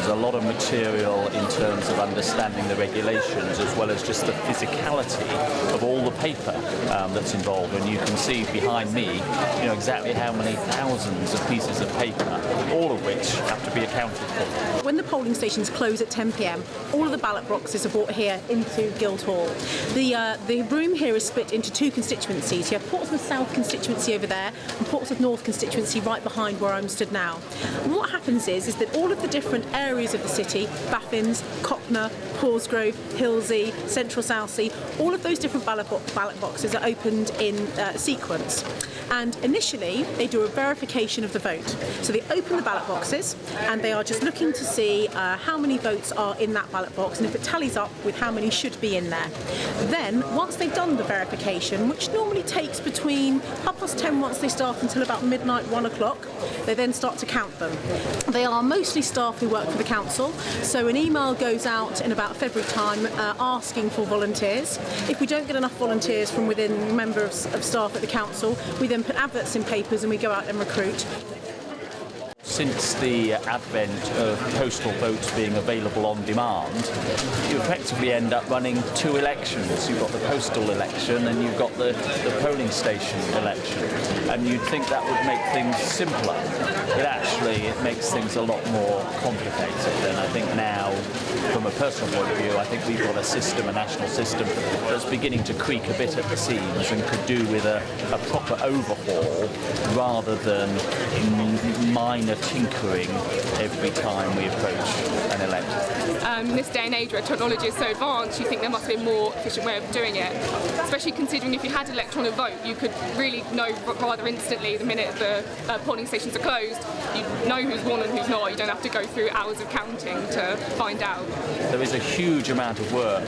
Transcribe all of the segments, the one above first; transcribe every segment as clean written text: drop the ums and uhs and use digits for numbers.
There's a lot of material in terms of understanding the regulations as well as just the physicality of all the paper that's involved. And you can see behind me, exactly how many thousands of pieces of paper, all of which have to be accounted for. When the polling stations close at 10 p.m, all of the ballot boxes are brought here into Guildhall. The room here is split into two constituencies. You have Portsmouth South constituency over there and Portsmouth North constituency right behind where I'm stood now. And what happens is that all of the different areas of the city, Baffins, Cockner, Paulsgrove, Hilsey, Central Southsea, all of those different ballot boxes are opened in sequence. And initially they do a verification of the vote. So they open the ballot boxes and they are just looking to see how many votes are in that ballot box and if it tallies up with how many should be in there. Then once they've done the verification, which normally takes between 10:30 once they start until about midnight, 1 o'clock, they then start to count them. They are mostly staff who work for the council, so an email goes out in about February time asking for volunteers. If we don't get enough volunteers from within members of staff at the council, we then put adverts in papers and we go out and recruit. Since the advent of postal votes being available on demand, you effectively end up running two elections. You've got the postal election and you've got the polling station election. And you'd think that would make things simpler, but actually it makes things a lot more complicated. And I think now, from a personal point of view, I think we've got a system, a national system, that's beginning to creak a bit at the seams and could do with a proper overhaul rather than minor tinkering every time we approach an election. In this day and age where technology is so advanced, you think there must be a more efficient way of doing it. Especially considering if you had electronic vote, you could really know rather instantly the minute the polling stations are closed. You know who's won and who's not. You don't have to go through hours of counting to find out. There is a huge amount of work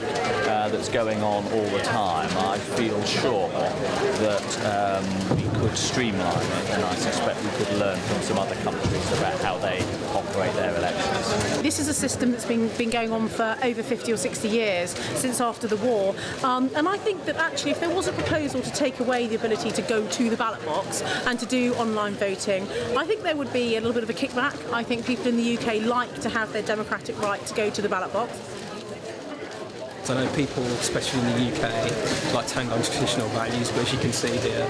that's going on all the time. I feel sure that we could streamline it, and I suspect we could learn from some other countries about how they operate their elections. This is a system that's been going on for over 50 or 60 years, since after the war. And I think that actually if there was a proposal to take away the ability to go to the ballot box and to do online voting, I think there would be a little bit of a kickback. I think people in the UK like to have their democratic right to go to the ballot box. I know people, especially in the UK, like to hang on to traditional values, but as you can see here,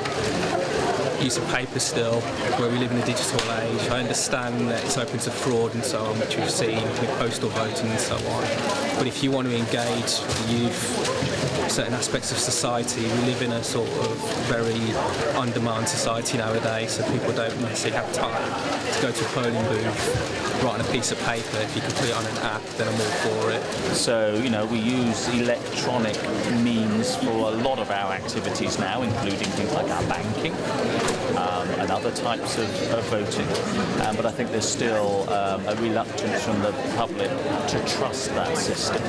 use of paper still, where we live in a digital age. I understand that it's open to fraud and so on, which we've seen with postal voting and so on. But if you want to engage with the youth, certain aspects of society, we live in a sort of very on-demand society nowadays, so people don't necessarily have time to go to a polling booth, write on a piece of paper. If you can put it on an app, then I'm all for it. So, we use electronic means for a lot of our activities now, including things like our banking and other types of voting. But I think there's still a reluctance from the public to trust that system.